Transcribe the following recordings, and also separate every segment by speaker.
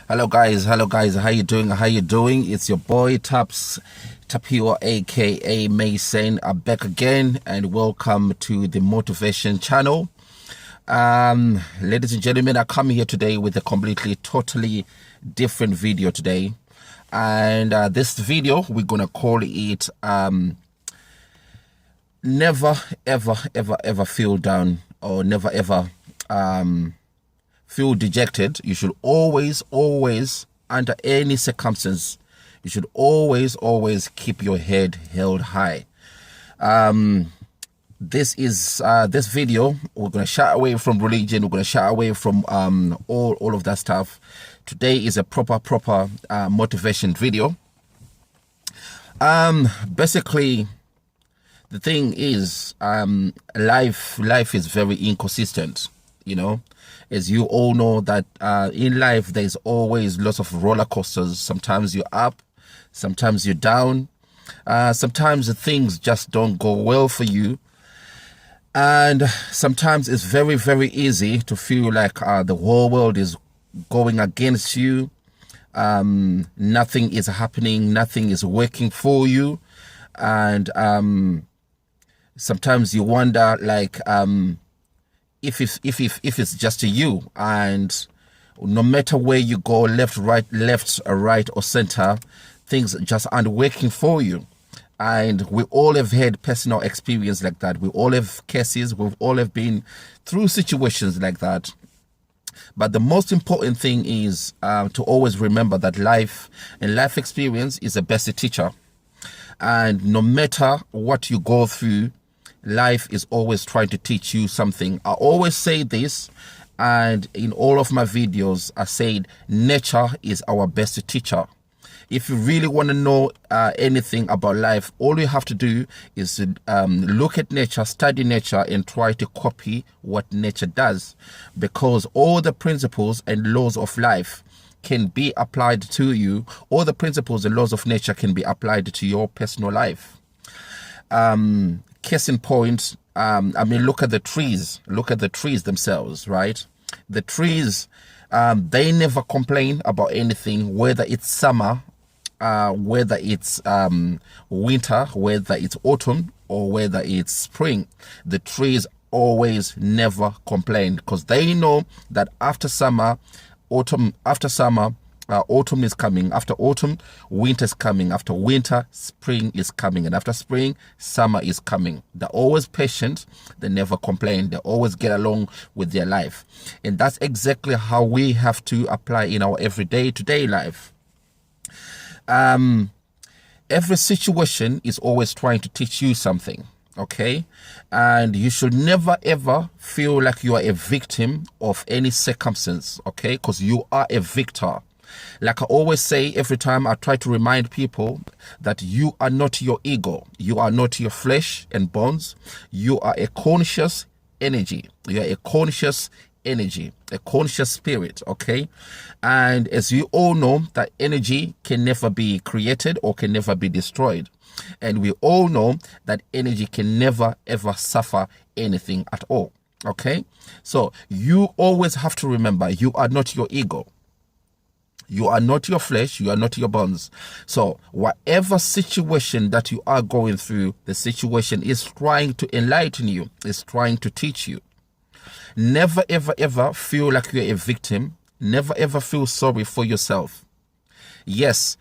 Speaker 1: Hello guys, how you doing? It's your boy Tapio aka Mason. I'm back again and welcome to the motivation channel. Ladies and gentlemen, I come here today with a totally different video today. And this video, we're gonna call it never ever feel down, or never ever feel dejected. You should always, under any circumstance, you should always keep your head held high. This video, we're gonna shy away from religion. We're gonna shy away from all of that stuff. Today is a proper motivation video. Basically, the thing is, life is very inconsistent, you know. As you all know that in life, there's always lots of roller coasters. Sometimes you're up, sometimes you're down. Sometimes the things just don't go well for you. And sometimes it's very easy to feel like the whole world is going against you. Nothing is happening, nothing is working for you. And sometimes you wonder, like, if it's just you, and no matter where you go, left, right, or center, things just aren't working for you. And we all have had personal experience like that. We all have cases. We've all have been through situations like that. But the most important thing is to always remember that life and life experience is the best teacher. And no matter what you go through, life is always trying to teach you something. I always say this, and in all of my videos, I said nature is our best teacher. If you really want to know anything about life, all you have to do is look at nature, study nature, and try to copy what nature does. Because all the principles and laws of life can be applied to you. All the principles and laws of nature can be applied to your personal life. Case in point, look at the trees. Look at the trees themselves, right? The trees, they never complain about anything, whether it's summer, whether it's winter, whether it's autumn, or whether it's spring. The trees always never complain, because they know that after summer, autumn is coming. After autumn, winter is coming. After winter, spring is coming. And after spring, summer is coming. They're always patient. They never complain. They always get along with their life. And that's exactly how we have to apply in our today life. Every situation is always trying to teach you something. Okay, and you should never ever feel like you are a victim of any circumstance. Okay, because you are a victor. Like I always say, every time I try to remind people that you are not your ego. You are not your flesh and bones. You are a conscious energy. You are a conscious energy, a conscious spirit, okay? And as you all know, that energy can never be created or can never be destroyed. And we all know that energy can never ever suffer anything at all, okay? So you always have to remember, you are not your ego. You are not your flesh, you are not your bones. So whatever situation that you are going through, the situation is trying to enlighten you, is trying to teach you. Never ever feel like you're a victim. Never ever feel sorry for yourself. Yes,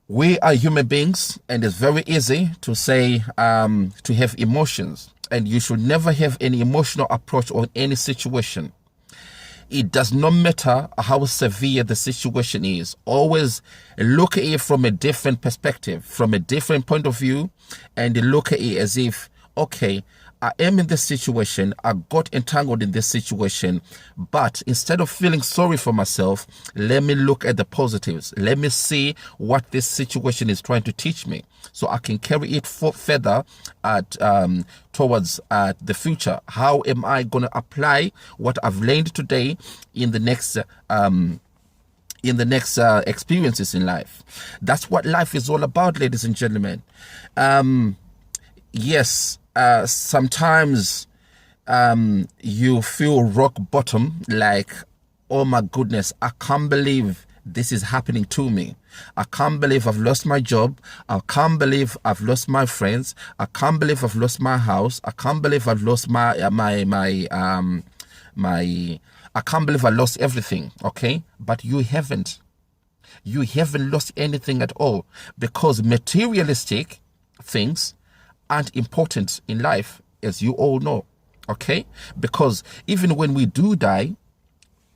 Speaker 1: we are human beings, and it's very easy to say, to have emotions. And you should never have any emotional approach on any situation. It does not matter how severe the situation is. Always look at it from a different perspective, from a different point of view, and look at it as if, okay, I am in this situation, I got entangled in this situation, but instead of feeling sorry for myself, let me look at the positives. Let me see what this situation is trying to teach me, so I can carry it further towards the future. How am I going to apply what I've learned today in the next experiences in life? That's what life is all about, ladies and gentlemen. Yes, sometimes you feel rock bottom, like, oh my goodness, I can't believe this is happening to me. I can't believe I've lost my job. I can't believe I've lost my friends. I can't believe I've lost my house. I can't believe I've lost my I can't believe I lost everything. Okay, but you haven't. You haven't lost anything at all, because materialistic things aren't important in life, as you all know. Okay, because even when we do die,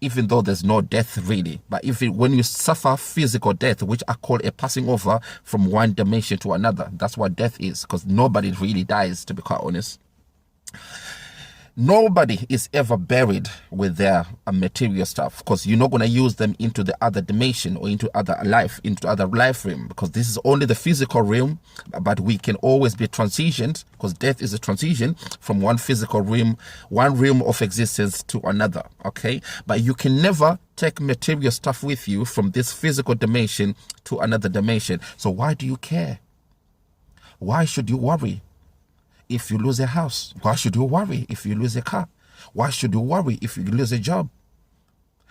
Speaker 1: even though there's no death really, but when you suffer physical death, which I call a passing over from one dimension to another, that's what death is, because nobody really dies, to be quite honest. Nobody is ever buried with their material stuff, because you're not going to use them into the other dimension or into other life realm, because this is only the physical realm. But we can always be transitioned, because death is a transition from one physical realm, one realm of existence to another. Okay, but you can never take material stuff with you from this physical dimension to another dimension. So why do you care? Why should you worry if you lose a house? Why should you worry if you lose a car? Why should you worry if you lose a job?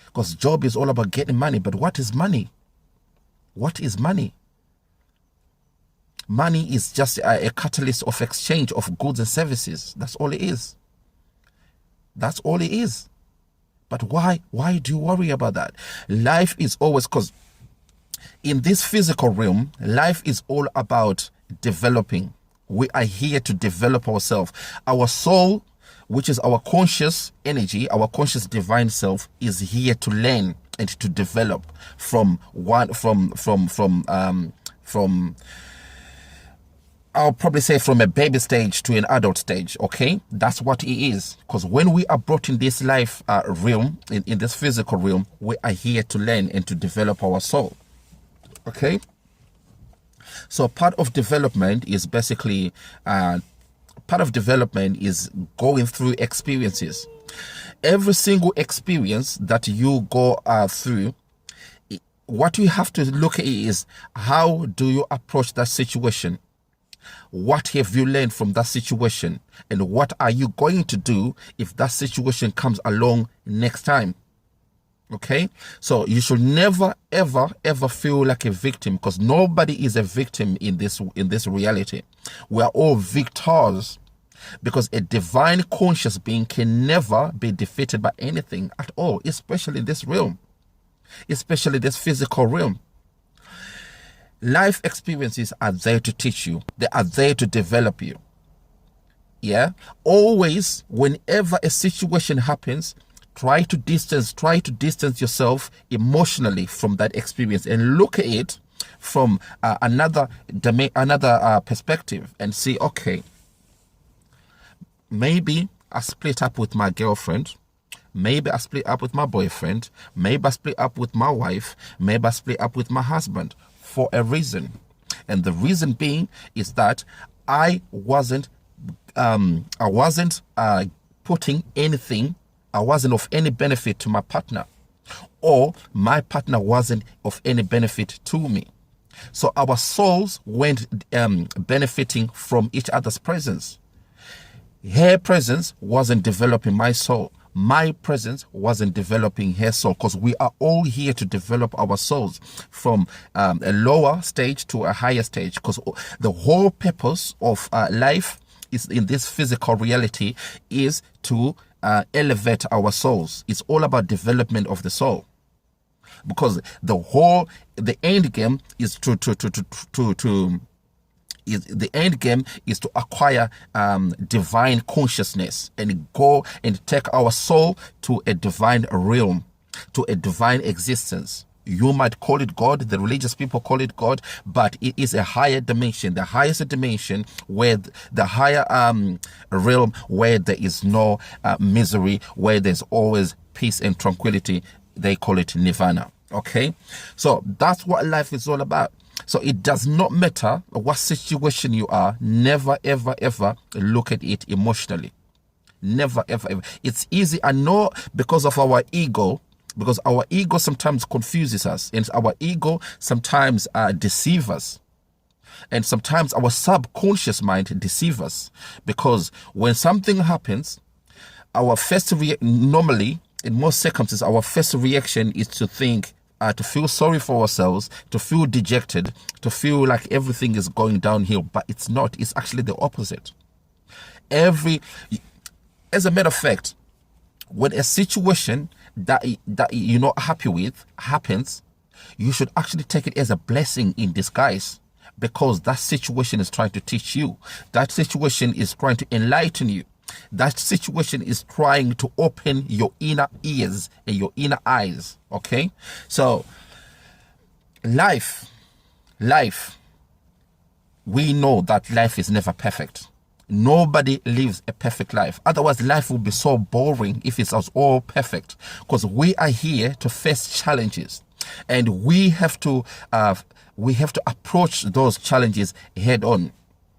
Speaker 1: Because job is all about getting money. But what is money? What is money? Money is just a catalyst of exchange of goods and services. That's all it is. That's all it is. But why do you worry about that? Life is always, because in this physical realm, life is all about developing. We are here to develop ourselves. Our soul, which is our conscious energy, our conscious divine self, is here to learn and to develop from I'll probably say from a baby stage to an adult stage. Okay, that's what it is. Because when we are brought in this life realm, in this physical realm, we are here to learn and to develop our soul. Okay. So part of development is basically, going through experiences. Every single experience that you go through, what you have to look at is, how do you approach that situation? What have you learned from that situation? And what are you going to do if that situation comes along next time? Okay, so you should never ever feel like a victim, because nobody is a victim in this reality. We are all victors, because a divine conscious being can never be defeated by anything at all, especially in this realm, especially this physical realm. Life experiences are there to teach you. They are there to develop you. Yeah, always, whenever a situation happens, try to distance yourself emotionally from that experience and look at it from another perspective, and see, okay, maybe I split up with my girlfriend, maybe I split up with my boyfriend, maybe I split up with my wife, maybe I split up with my husband for a reason. And the reason being is that I wasn't putting anything, I wasn't of any benefit to my partner, or my partner wasn't of any benefit to me. So our souls weren't benefiting from each other's presence. Her presence wasn't developing my soul. My presence wasn't developing her soul, because we are all here to develop our souls from a lower stage to a higher stage, because the whole purpose of life is in this physical reality is to elevate our souls. It's all about development of the soul, because the end game is to acquire divine consciousness and go and take our soul to a divine realm, to a divine existence. You might call it God, the religious people call it God, but it is a higher dimension, the highest dimension, where the higher realm, where there is no misery, where there's always peace and tranquility. They call it nirvana. Okay, so that's what life is all about. So it does not matter what situation you are. Never ever look at it emotionally. Never ever. It's easy, I know, because of our ego. Because our ego sometimes confuses us, and our ego sometimes deceives us. And sometimes our subconscious mind deceives us. Because when something happens, normally, in most circumstances, our first reaction is to think to feel sorry for ourselves, to feel dejected, to feel like everything is going downhill, but it's not. It's actually the opposite. As a matter of fact, when a situation that you're not happy with happens, you should actually take it as a blessing in disguise, because that situation is trying to teach you. That situation is trying to enlighten you. That situation is trying to open your inner ears and your inner eyes. Okay? So, life, we know that life is never perfect. Nobody lives a perfect life. Otherwise, life would be so boring if it was all perfect. Because we are here to face challenges, and we have to approach those challenges head on.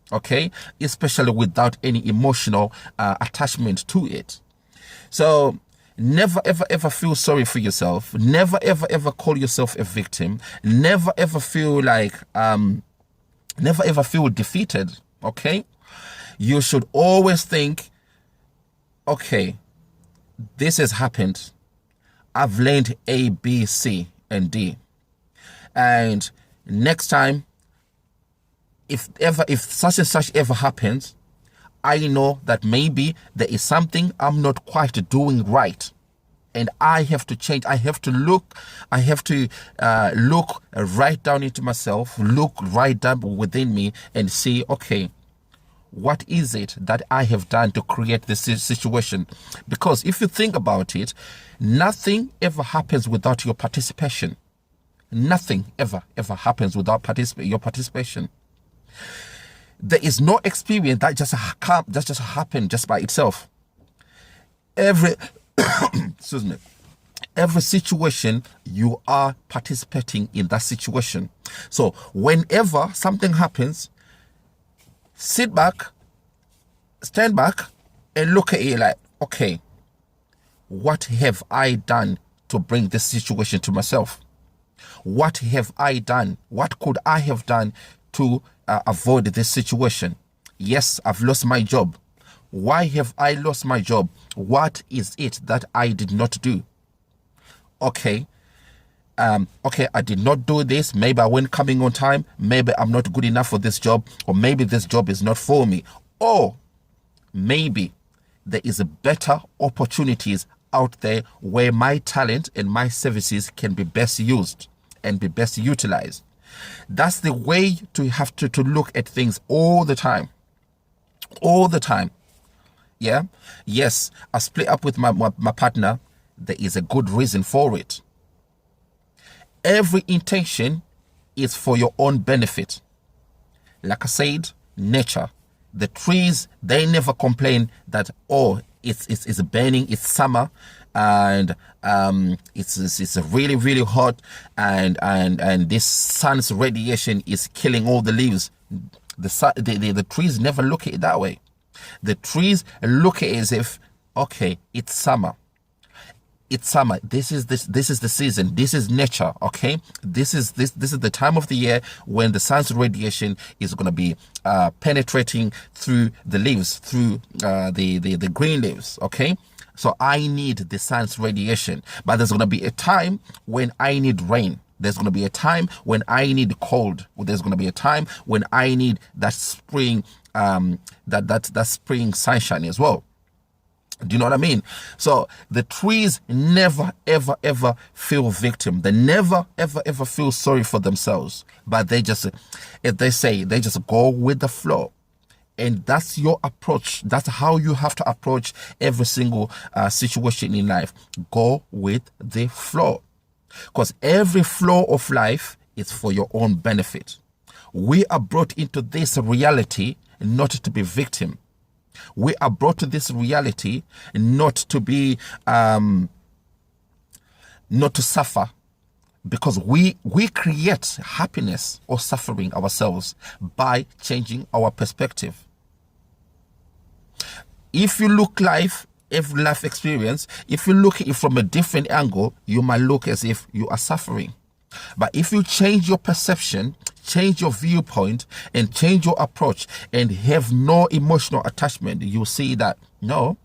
Speaker 1: Okay, especially without any emotional attachment to it. So never ever feel sorry for yourself. Never ever call yourself a victim. Never ever feel like never ever feel defeated. Okay, you should always think, okay, this has happened. I've learned A, B, C, and D, and next time, if such and such ever happens, I know that maybe there is something I'm not quite doing right, and I have to change. I have to look right down into myself, look right down within me, and see, okay, what is it that I have done to create this situation? Because if you think about it, nothing ever happens without your participation. Nothing ever happens without your participation. There is no experience that just happened just by itself. Every excuse me, every situation, you are participating in that situation. So whenever something happens, sit back, stand back, and look at it like, okay, what have I done to bring this situation to myself? What have I done? What could I have done to avoid this situation? Yes, I've lost my job. Why have I lost my job? What is it that I did not do? Okay, I did not do this. Maybe I wasn't coming on time. Maybe I'm not good enough for this job, or maybe this job is not for me. Or maybe there is a better opportunities out there where my talent and my services can be best used and be best utilized. That's the way to have to look at things all the time. All the time. Yeah. Yes, I split up with my partner. There is a good reason for it. Every intention is for your own benefit. Like I said, nature, the trees, they never complain that, oh, it's burning, it's summer, and it's really hot, and this sun's radiation is killing all the leaves. The trees never look at it that way. The trees look at it as if, okay, it's summer. It's summer. This is the season. This is nature. Okay. This is the time of the year when the sun's radiation is going to be penetrating through the leaves, through the green leaves. Okay. So I need the sun's radiation, but there's going to be a time when I need rain. There's going to be a time when I need cold. There's going to be a time when I need that spring, that spring sunshine as well. Do you know what I mean? So the trees never ever feel victim. They never ever feel sorry for themselves, but they just, as they say, they just go with the flow. And that's your approach. That's how you have to approach every single situation in life. Go with the flow, because every flow of life is for your own benefit. We are brought into this reality not to be victim. We are brought to this reality not to be, not to suffer, because we create happiness or suffering ourselves by changing our perspective. If you look every life experience, if you look at it from a different angle, you might look as if you are suffering. But if you change your perception, change your viewpoint, and change your approach, and have no emotional attachment, you see that, no,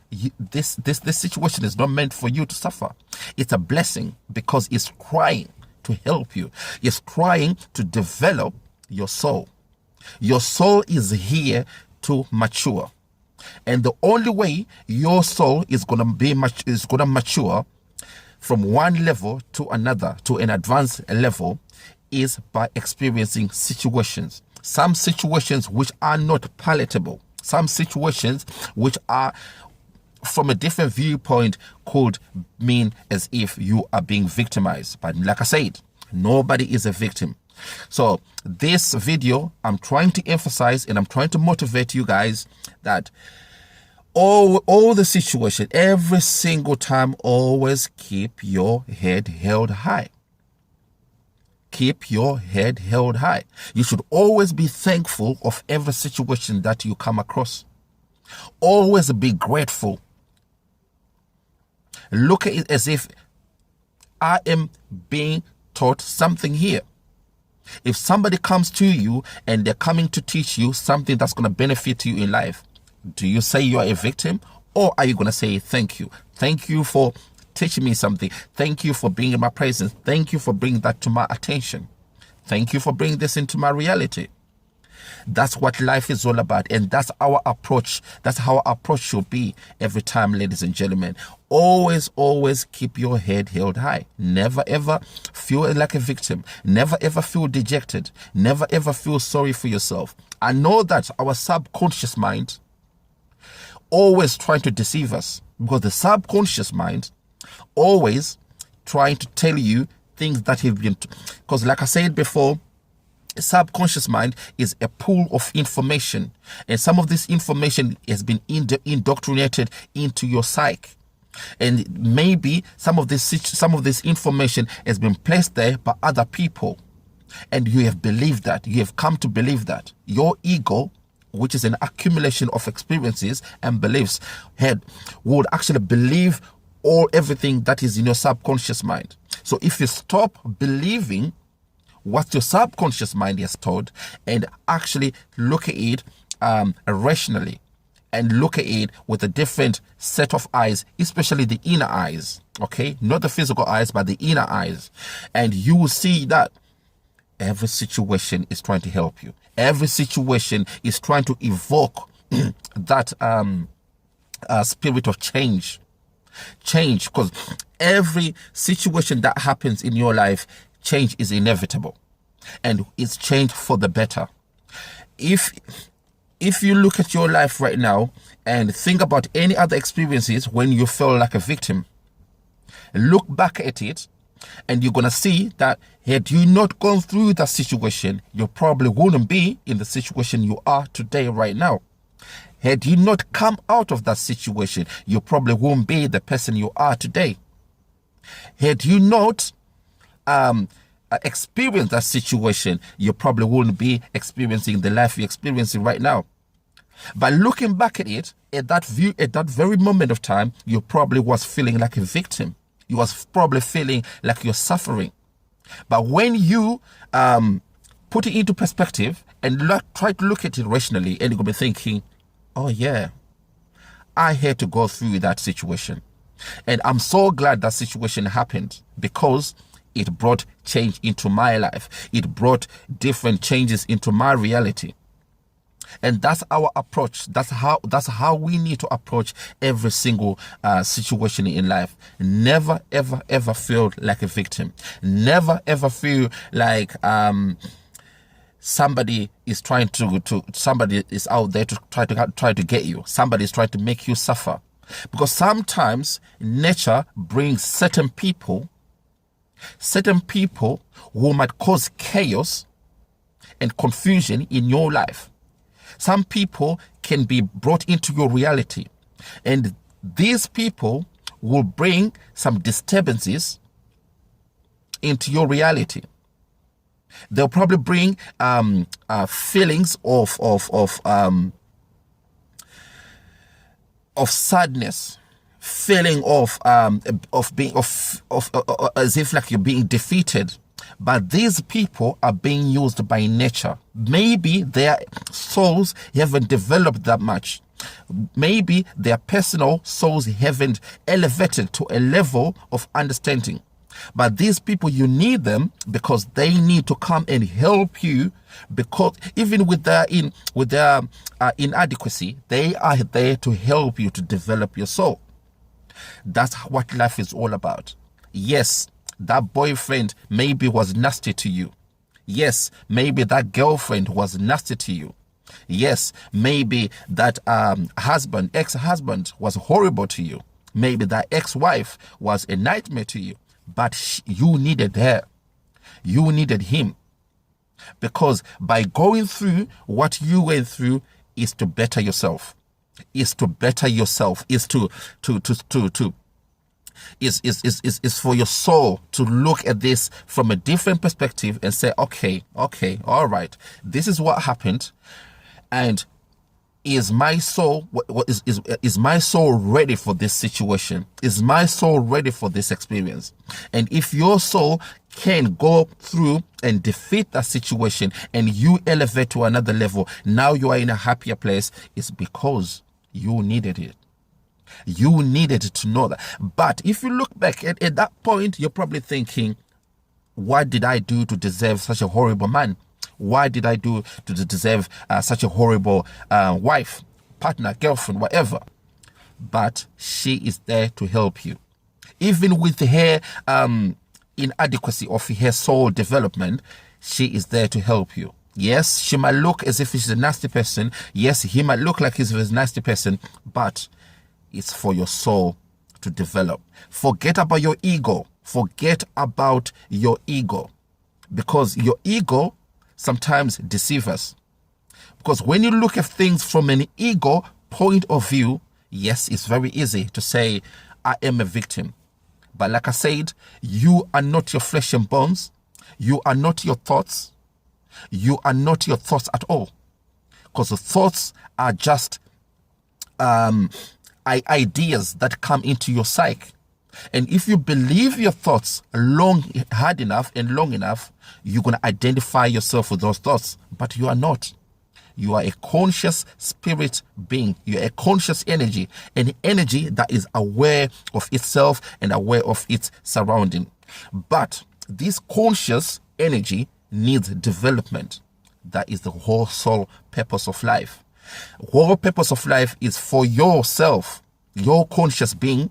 Speaker 1: this situation is not meant for you to suffer. It's a blessing because it's trying to help you. It's trying to develop your soul. Your soul is here to mature. And the only way your soul is going to mature from one level to another, to an advanced level, is by experiencing situations. Some situations which are not palatable. Some situations which are, from a different viewpoint, could mean as if you are being victimized. But like I said, nobody is a victim. So this video, I'm trying to emphasize and I'm trying to motivate you guys that all the situation, every single time, always keep your head held high. Keep your head held high. You should always be thankful of every situation that you come across. Always be grateful. Look at it as if I am being taught something here. If somebody comes to you and they're coming to teach you something that's going to benefit you in life, do you say you are a victim, or are you going to say thank you? Thank you for teaching me something. Thank you for being in my presence. Thank you for bringing that to my attention. Thank you for bringing this into my reality. That's what life is all about, and that's our approach. That's how our approach should be every time, ladies and gentlemen. Always keep your head held high. Never ever feel like a victim. Never ever feel dejected. Never ever feel sorry for yourself. I know that our subconscious mind always trying to deceive us, because the subconscious mind always trying to tell you things that have been, because like I said before, subconscious mind is a pool of information, and some of this information has been indoctrinated into your psyche, and maybe some of this information has been placed there by other people, and you have believed that. You have come to believe that your ego, which is an accumulation of experiences and beliefs, would actually believe everything that is in your subconscious mind. So if you stop believing what your subconscious mind has told and actually look at it rationally, and look at it with a different set of eyes, especially the inner eyes, okay? Not the physical eyes, but the inner eyes. And you will see that every situation is trying to help you. Every situation is trying to evoke that spirit of change. Change, because every situation that happens in your life, change is inevitable, and it's change for the better. If you look at your life right now and think about any other experiences when you feel like a victim, look back at it, and you're going to see that had you not gone through that situation, you probably wouldn't be in the situation you are today right now. Had you not come out of that situation, you probably won't be the person you are today. Had you not experienced that situation, you probably wouldn't be experiencing the life you're experiencing right now. But looking back at it, at that very moment of time, you probably was feeling like a victim. You was probably feeling like you're suffering. But when you put it into perspective and try to look at it rationally, and you're going to be thinking, oh yeah, I had to go through that situation. And I'm so glad that situation happened, because it brought change into my life. It brought different changes into my reality. And that's our approach. That's how we need to approach every single situation in life. Never, ever, ever feel like a victim. Never, ever feel like somebody is trying somebody is out there to try to get you. Somebody is trying to make you suffer. Because sometimes nature brings certain people who might cause chaos and confusion in your life. Some people can be brought into your reality, and these people will bring some disturbances into your reality. They'll probably bring feelings of sadness, feeling of being as if like you're being defeated. But these people are being used by nature. Maybe their souls haven't developed that much. Maybe their personal souls haven't elevated to a level of understanding. But these people, you need them because they need to come and help you, because even with their inadequacy, they are there to help you to develop your soul. That's what life is all about. Yes, that boyfriend maybe was nasty to you. Yes, maybe that girlfriend was nasty to you. Yes, maybe that ex-husband was horrible to you. Maybe that ex-wife was a nightmare to you. But you needed her. You needed him. Because by going through what you went through is to better yourself. Is to better yourself. Is for your soul to look at this from a different perspective and say, okay, all right, this is what happened, and is my soul is my soul ready for this situation? Is my soul ready for this experience? And if your soul can go through and defeat that situation and you elevate to another level, now you are in a happier place, it's because you needed it. You needed to know that. But if you look back at that point, you're probably thinking, what did I do to deserve such a horrible man? Why did I do to deserve such a horrible wife, partner, girlfriend, whatever? But she is there to help you. Even with her inadequacy of her soul development, she is there to help you. Yes, she might look as if she's a nasty person. Yes, he might look like he's a nasty person, but it's for your soul to develop. Forget about your ego. Forget about your ego. Because your ego sometimes deceives us. Because when you look at things from an ego point of view, yes, it's very easy to say, I am a victim. But like I said, you are not your flesh and bones. You are not your thoughts. You are not your thoughts at all. Because the thoughts are just ideas that come into your psyche. And if you believe your thoughts hard enough and long enough, you're going to identify yourself with those thoughts. But you are not. You are a conscious spirit being. You are a conscious energy, an energy that is aware of itself and aware of its surrounding. But this conscious energy needs development. That is the whole soul purpose of life. The whole purpose of life is for yourself, your conscious being,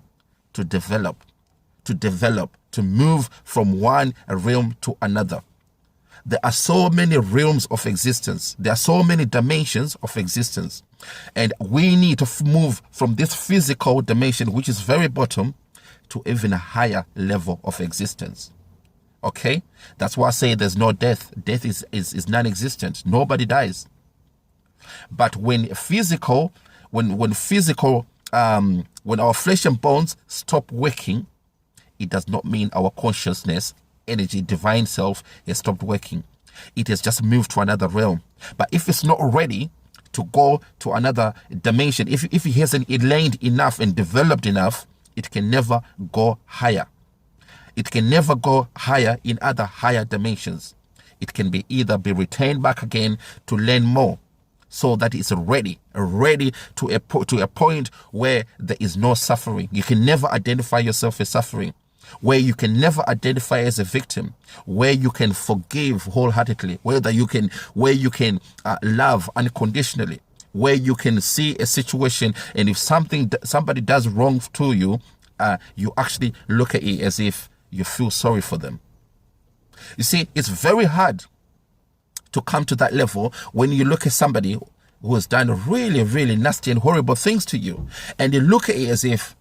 Speaker 1: to develop, to move from one realm to another. There are so many realms of existence. There are so many dimensions of existence. And we need to move from this physical dimension, which is very bottom, to even a higher level of existence. Okay? That's why I say there's no death. Death is non-existent. Nobody dies. But when our flesh and bones stop working, it does not mean our consciousness, energy, divine self has stopped working. It has just moved to another realm. But if it's not ready to go to another dimension, if it hasn't learned enough and developed enough, it can never go higher. It can never go higher in other higher dimensions. It can be either be retained back again to learn more, so that it's ready to a point where there is no suffering. You can never identify yourself as suffering, where you can never identify as a victim, where you can forgive wholeheartedly, where you can love unconditionally, where you can see a situation, and if somebody does wrong to you, you actually look at it as if you feel sorry for them. You see, it's very hard to come to that level when you look at somebody who has done really, really nasty and horrible things to you, and you look at it as if,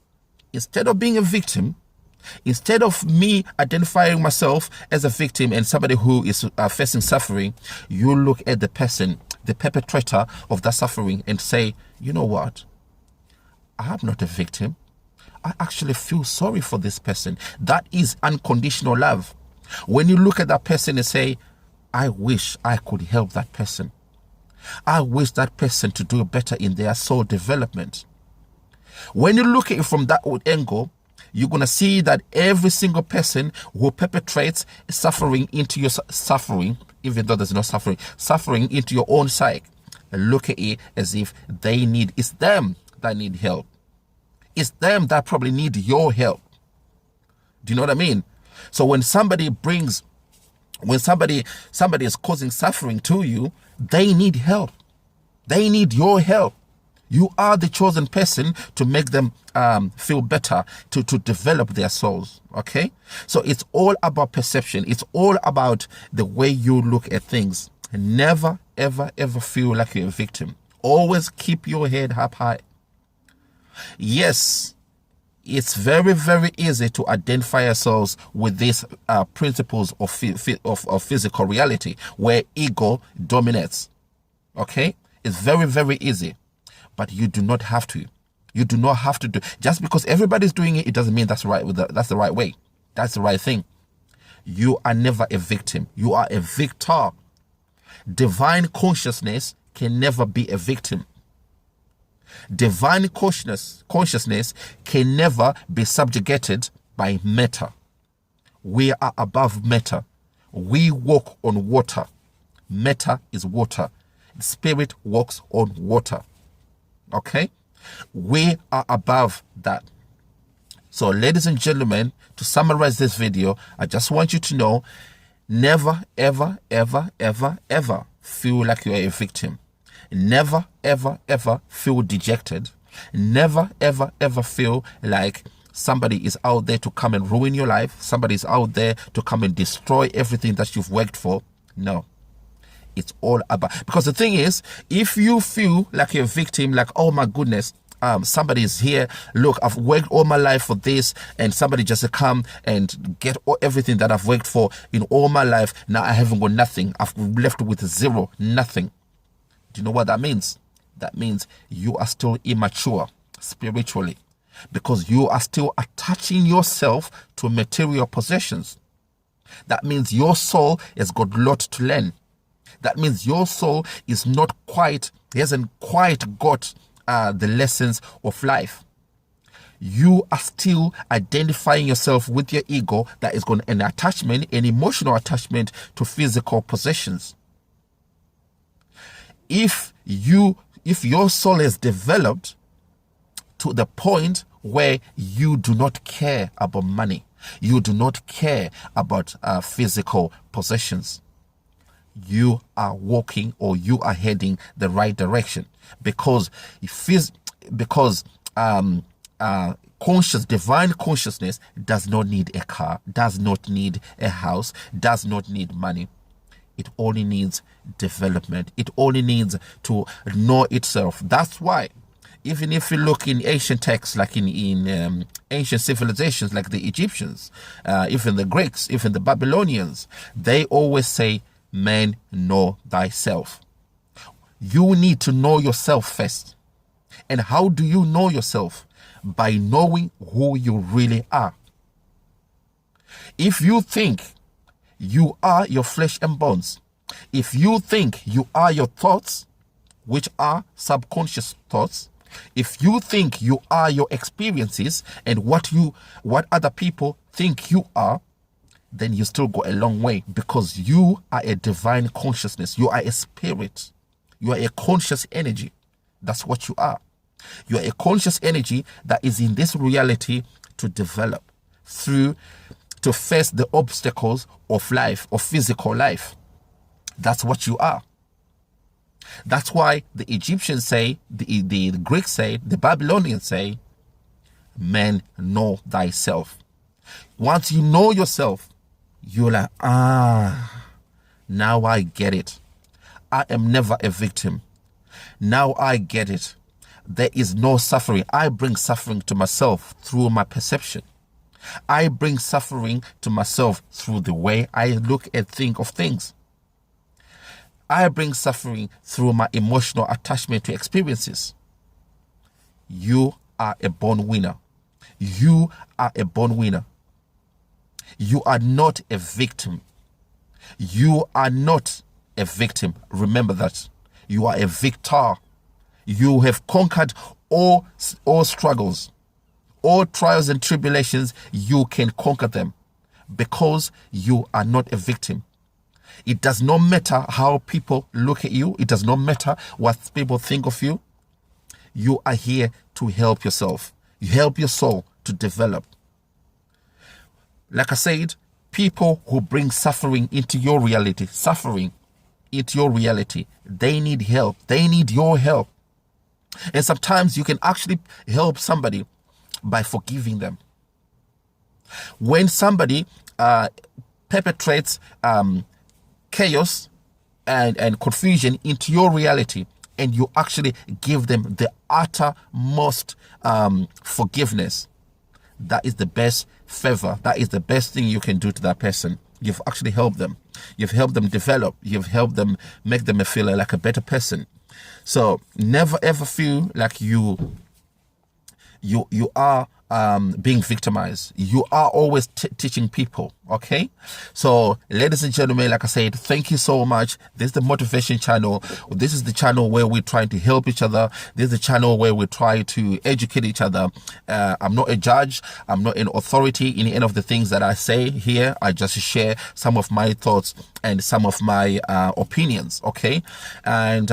Speaker 1: instead of being a victim, instead of me identifying myself as a victim and somebody who is facing suffering, you look at the person, the perpetrator of that suffering, and say, you know what? I'm not a victim. I actually feel sorry for this person. That is unconditional love. When you look at that person and say, I wish I could help that person. I wish that person to do better in their soul development. When you look at it from that angle, you're going to see that every single person who perpetrates suffering into your suffering, even though there's no suffering into your own psyche, look at it as if it's them that need help. It's them that probably need your help. Do you know what I mean? So when somebody is causing suffering to you, they need help. They need your help. You are the chosen person to make them feel better, to develop their souls. Okay? So it's all about perception. It's all about the way you look at things. Never, ever, ever feel like you're a victim. Always keep your head up high. Yes, it's very, very easy to identify ourselves with these principles of physical reality where ego dominates. Okay? It's very, very easy. But you do not have to. You do not have to do. Just because everybody's doing it, it doesn't mean that's right. That's the right way. That's the right thing. You are never a victim. You are a victor. Divine consciousness can never be a victim. Divine consciousness can never be subjugated by matter. We are above matter. We walk on water. Matter is water. Spirit walks on water. Okay? We are above that. So, ladies and gentlemen, to summarize this video, I just want you to know, never, ever, ever, ever, ever feel like you're a victim. Never, ever, ever feel dejected. Never, ever, ever feel like somebody is out there to come and ruin your life. Somebody is out there to come and destroy everything that you've worked for. No. It's all about, because the thing is, if you feel like you're a victim, like, oh my goodness, somebody is here, look, I've worked all my life for this, and somebody just come and get everything that I've worked for in all my life, now I haven't got nothing, I've left with zero, nothing. Do you know what that means? That means you are still immature spiritually, because you are still attaching yourself to material possessions. That means your soul has got a lot to learn. That means your soul hasn't quite got the lessons of life. You are still identifying yourself with your ego that is got an attachment, an emotional attachment to physical possessions. If your soul has developed to the point where you do not care about money, you do not care about physical possessions, you are walking, or you are heading the right direction, because divine consciousness does not need a car, does not need a house, does not need money. It only needs development. It only needs to know itself. That's why, even if you look in ancient texts, like in ancient civilizations like the Egyptians, even the Greeks, even the Babylonians, they always say, man, know thyself. You need to know yourself first. And how do you know yourself? By knowing who you really are. If you think you are your flesh and bones, if you think you are your thoughts, which are subconscious thoughts, if you think you are your experiences and what other people think you are, then you still go a long way, because you are a divine consciousness. You are a spirit. You are a conscious energy. That's what you are. You are a conscious energy that is in this reality to develop to face the obstacles of life, of physical life. That's what you are. That's why the Egyptians say, the Greeks say, the Babylonians say, man, know thyself. Once you know yourself, you're like, now I get it. I am never a victim. Now I get it. There is no suffering. I bring suffering to myself through my perception. I bring suffering to myself through the way I look and think of things. I bring suffering through my emotional attachment to experiences. You are a born winner. You are a born winner. You are not a victim. You are not a victim. Remember that. You are a victor. You have conquered all struggles, all trials and tribulations. You can conquer them because you are not a victim. It does not matter how people look at you. It does not matter what people think of you. You are here to help yourself. You help your soul to develop. Like I said, people who bring suffering into your reality, they need help. They need your help. And sometimes you can actually help somebody by forgiving them. When somebody perpetrates chaos and confusion into your reality, and you actually give them the uttermost forgiveness, that is the best favor. That is the best thing you can do to that person. You've actually helped them. You've helped them develop. You've helped them, make them feel like a better person. So never ever feel like you are being victimized. You are always teaching people. Okay, so ladies and gentlemen, like I said, thank you so much. This is the Motivation Channel. This is the channel where we're trying to help each other. This is the channel where we try to educate each other. I'm not a judge. I'm not an authority in any of the things that I say here. I just share some of my thoughts and some of my opinions. Okay, and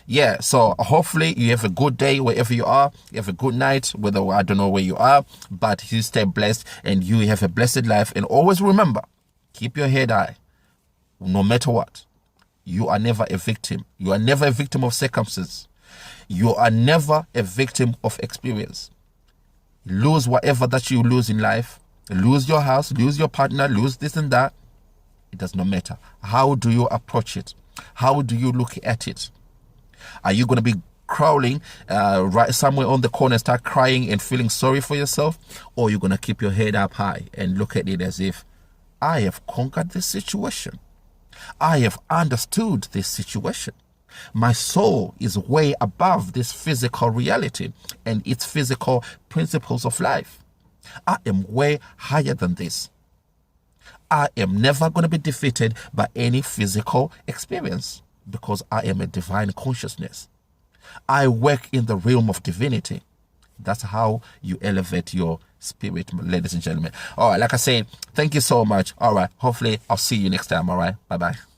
Speaker 1: yeah, so hopefully you have a good day wherever you are. You have a good night, whether I don't know where you are, but you stay blessed and you have a blessed life. And always remember, keep your head high. No matter what, you are never a victim. You are never a victim of circumstances. You are never a victim of experience. Lose whatever that you lose in life. Lose your house, lose your partner, lose this and that. It does not matter. How do you approach it? How do you look at it? Are you going to be crawling right somewhere on the corner, start crying and feeling sorry for yourself? Or you're going to keep your head up high and look at it as if, I have conquered this situation. I have understood this situation. My soul is way above this physical reality and its physical principles of life. I am way higher than this. I am never going to be defeated by any physical experience because I am a divine consciousness. I work in the realm of divinity. That's how you elevate your spirit, ladies and gentlemen. All right, like I said, thank you so much. All right, hopefully I'll see you next time. All right, bye-bye.